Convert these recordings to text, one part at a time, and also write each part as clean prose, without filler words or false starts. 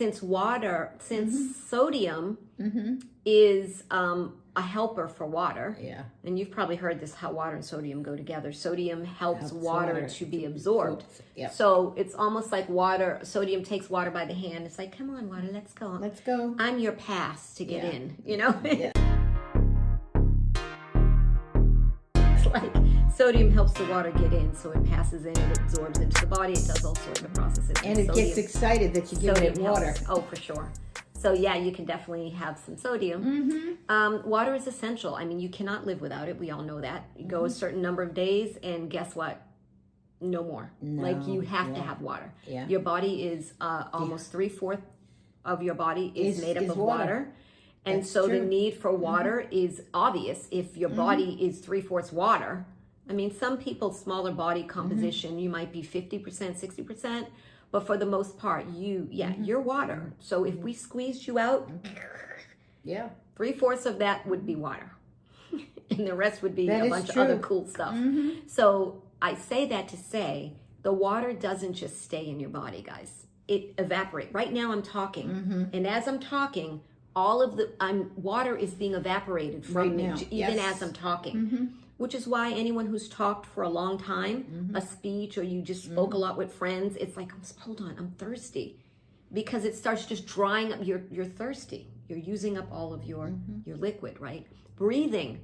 since sodium is a helper for water. Yeah. And you've probably heard this, how water and sodium go together. Sodium helps water to be absorbed. Yep. So it's almost like sodium takes water by the hand. It's like, come on, water, let's go. Let's go. I'm your pass to get in, you know? Yeah. It's like sodium helps the water get in, so it passes in, it absorbs into the body, it does all sorts of processes. And it gets excited that you give it water. Helps. Oh, for sure. So yeah, you can definitely have some sodium. Water is essential. I mean, you cannot live without it. We all know that. You go a certain number of days, and guess what? No more. Like, you have to have water. Yeah. Your body is almost 3/4 of your body is made up of water. And That's so true. the need for water is obvious if your body is 3/4 water. I mean, some people's smaller body composition, you might be 50%, 60%. But for the most part, you're water. So if we squeezed you out, 3/4 of that would be water. And the rest would be a bunch of other cool stuff. So I say that to say, the water doesn't just stay in your body, guys. It evaporates. Right now I'm talking. And as I'm talking, all of the water is being evaporated from me, even as I'm talking. Which is why anyone who's talked for a long time, a speech, or you just spoke a lot with friends, it's like, hold on, I'm thirsty. Because it starts just drying up, you're thirsty. You're using up all of your liquid, right? Breathing,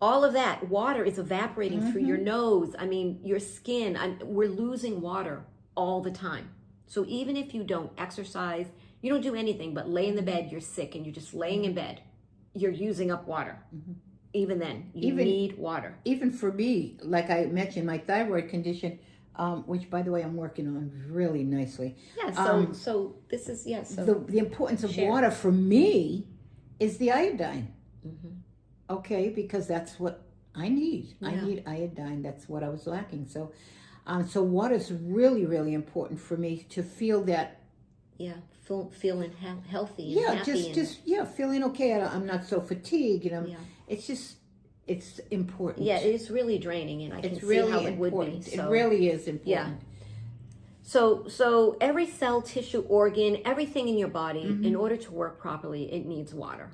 all of that, water is evaporating through your nose. I mean, your skin, we're losing water all the time. So even if you don't exercise, you don't do anything but lay in the bed, you're sick and you're just laying in bed, you're using up water. Even then, you need water. Even for me, like I mentioned, my thyroid condition, which, by the way, I'm working on really nicely. Yeah, so this is, So the importance of water for me is the iodine. Okay, because that's what I need. I need iodine. That's what I was lacking. So, so water is really, really important for me to feel that. Yeah, feeling healthy and happy. Just feeling okay. I'm not so fatigued, you know. It's just, it's important. Yeah, it's really draining, and I can see how it would be. So. It really is important. Yeah. So every cell, tissue, organ, everything in your body, in order to work properly, it needs water.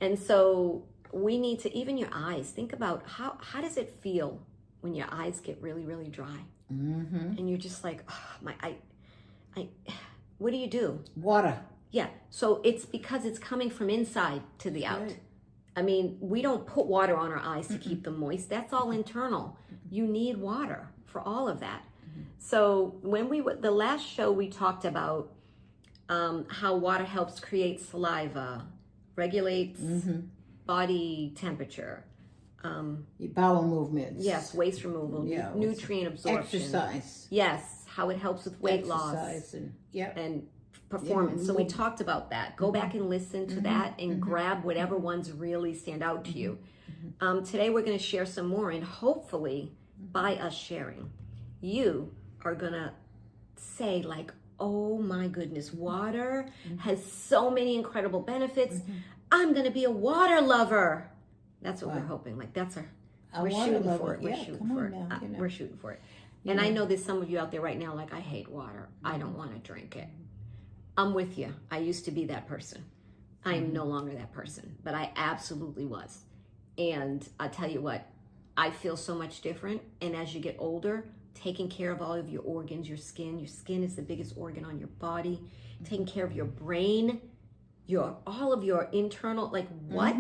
And so we need to, even your eyes, think about how does it feel when your eyes get really, really dry? And you're just like, what do you do? Water. Yeah. So it's because it's coming from inside to the out. Right. I mean, we don't put water on our eyes to keep them moist. That's all internal. You need water for all of that. So when the last show we talked about how water helps create saliva, regulates body temperature. Bowel movements. Yes, waste removal, nutrient absorption. Exercise. Yes, how it helps with weight loss and performance. So we talked about that. Go back and listen to that and grab whatever ones really stand out to you. Today we're going to share some more, and hopefully by us sharing, you are going to say like, oh my goodness, water has so many incredible benefits. I'm going to be a water lover. That's what we're hoping. Like, that's we're shooting for it. We're shooting for it. We're shooting for it. And I know there's some of you out there right now like, I hate water. I don't want to drink it. I'm with you. I used to be that person. I am no longer that person, but I absolutely was. And I tell you what, I feel so much different. And as you get older, taking care of all of your organs, your skin is the biggest organ on your body, taking care of your brain, all of your internal, like what?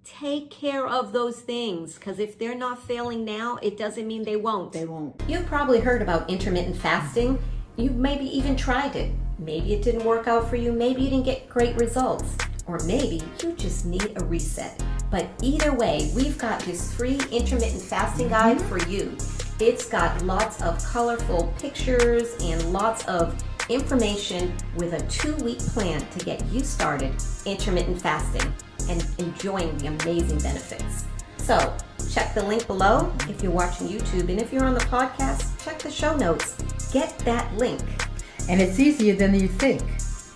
Take care of those things, because if they're not failing now, it doesn't mean they won't. They won't. You've probably heard about intermittent fasting. You've maybe even tried it. Maybe it didn't work out for you. Maybe you didn't get great results. Or maybe you just need a reset. But either way, we've got this free intermittent fasting guide for you. It's got lots of colorful pictures and lots of information with a 2-week plan to get you started intermittent fasting and enjoying the amazing benefits. So check the link below if you're watching YouTube, and if you're on the podcast, check the show notes. Get that link. And it's easier than you think.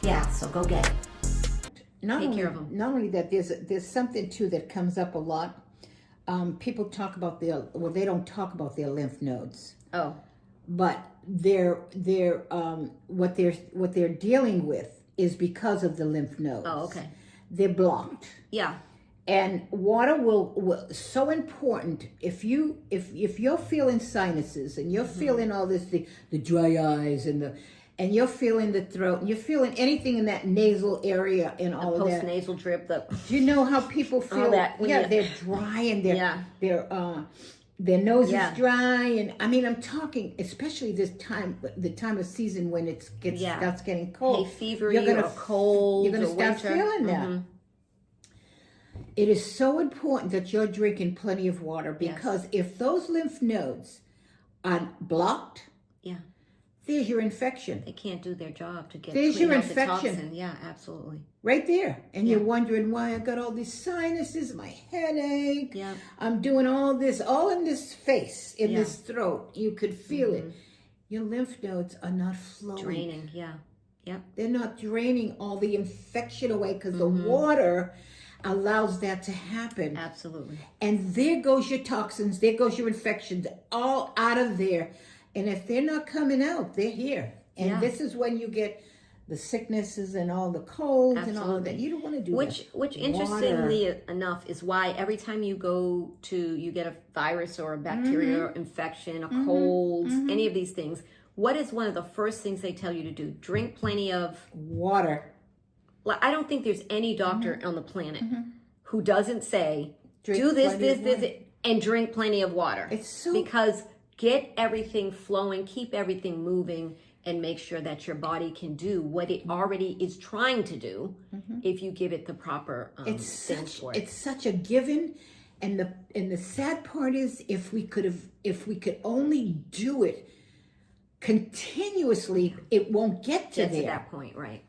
Yeah, so go get it. Take care of them. Not only that, there's something too that comes up a lot. People talk about they don't talk about their lymph nodes. Oh. But what they're dealing with is because of the lymph nodes. Oh, okay. They're blocked. Yeah. And water will so important if you're feeling sinuses and you're feeling all this the dry eyes and you're feeling the throat and you're feeling anything in that nasal area and all of that. Post-nasal drip. Do you know how people feel? That, they're dry and their nose is dry, and I mean I'm talking especially the time of season when it starts getting cold. Hay fever or cold. You're gonna start feeling that. It is so important that you're drinking plenty of water because if those lymph nodes are blocked, there's your infection. They can't do their job to get there's your the infection. toxin. Yeah, absolutely. Right there. And you're wondering why I got all these sinuses, my headache. Yeah. I'm doing all this, all in this face, in this throat. You could feel it. Your lymph nodes are not flowing. Draining, Yep. They're not draining all the infection away because the water allows that to happen. Absolutely. And there goes your toxins, there goes your infections, all out of there. And if they're not coming out, they're here. And this is when you get the sicknesses and all the colds and all of that. You don't want to do that. Which interestingly enough is why every time you get a virus or a bacteria infection, a cold, any of these things, what is one of the first things they tell you to do? Drink plenty of water. Well, I don't think there's any doctor on the planet who doesn't say, do this, and drink plenty of water. It's so... Because get everything flowing, keep everything moving, and make sure that your body can do what it already is trying to do if you give it the proper things for it. It's such a given, and the sad part is if we could only do it continuously, it won't get to that point, right?